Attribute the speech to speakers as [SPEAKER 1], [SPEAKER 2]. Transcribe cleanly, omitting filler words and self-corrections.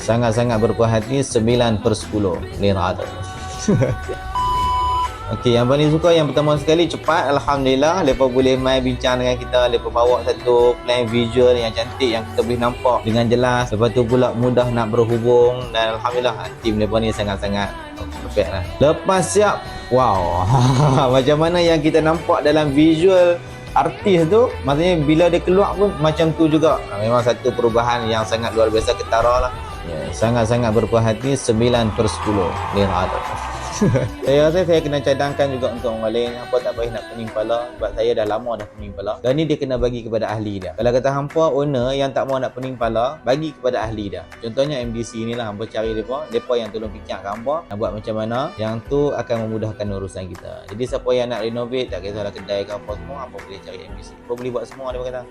[SPEAKER 1] sangat-sangat berpuas hati 9/10 lirata. Okey, yang paling suka yang pertama sekali cepat, alhamdulillah. Lepas boleh main bincang dengan kita, lepas bawa satu plan visual yang cantik yang kita boleh nampak dengan jelas. Lepas tu pula mudah nak berhubung dan alhamdulillah tim lepas ni sangat-sangat perfect lah. Lepas siap, wow. Macam mana yang kita nampak dalam visual artis tu, maksudnya bila dia keluar pun macam tu juga. Memang satu perubahan yang sangat luar biasa ketara lah. Ya, sangat-sangat berpuas hati 9/10 lirata. Saya rasa saya kena cadangkan juga untuk orang lain. Hampa tak payah nak pening kepala, sebab saya dah lama dah pening kepala. Dan ni dia kena bagi kepada ahli dia. Kalau kata hampa owner yang tak mau nak pening kepala, bagi kepada ahli dia. Contohnya MDC ni lah, hampa cari mereka yang tolong fikirkan hampa nak buat macam mana, yang tu akan memudahkan urusan kita. Jadi siapa yang nak renovate, tak kisahlah kedai ke apa semua, hampa boleh cari MDC. Hampa boleh buat semua, dia kata.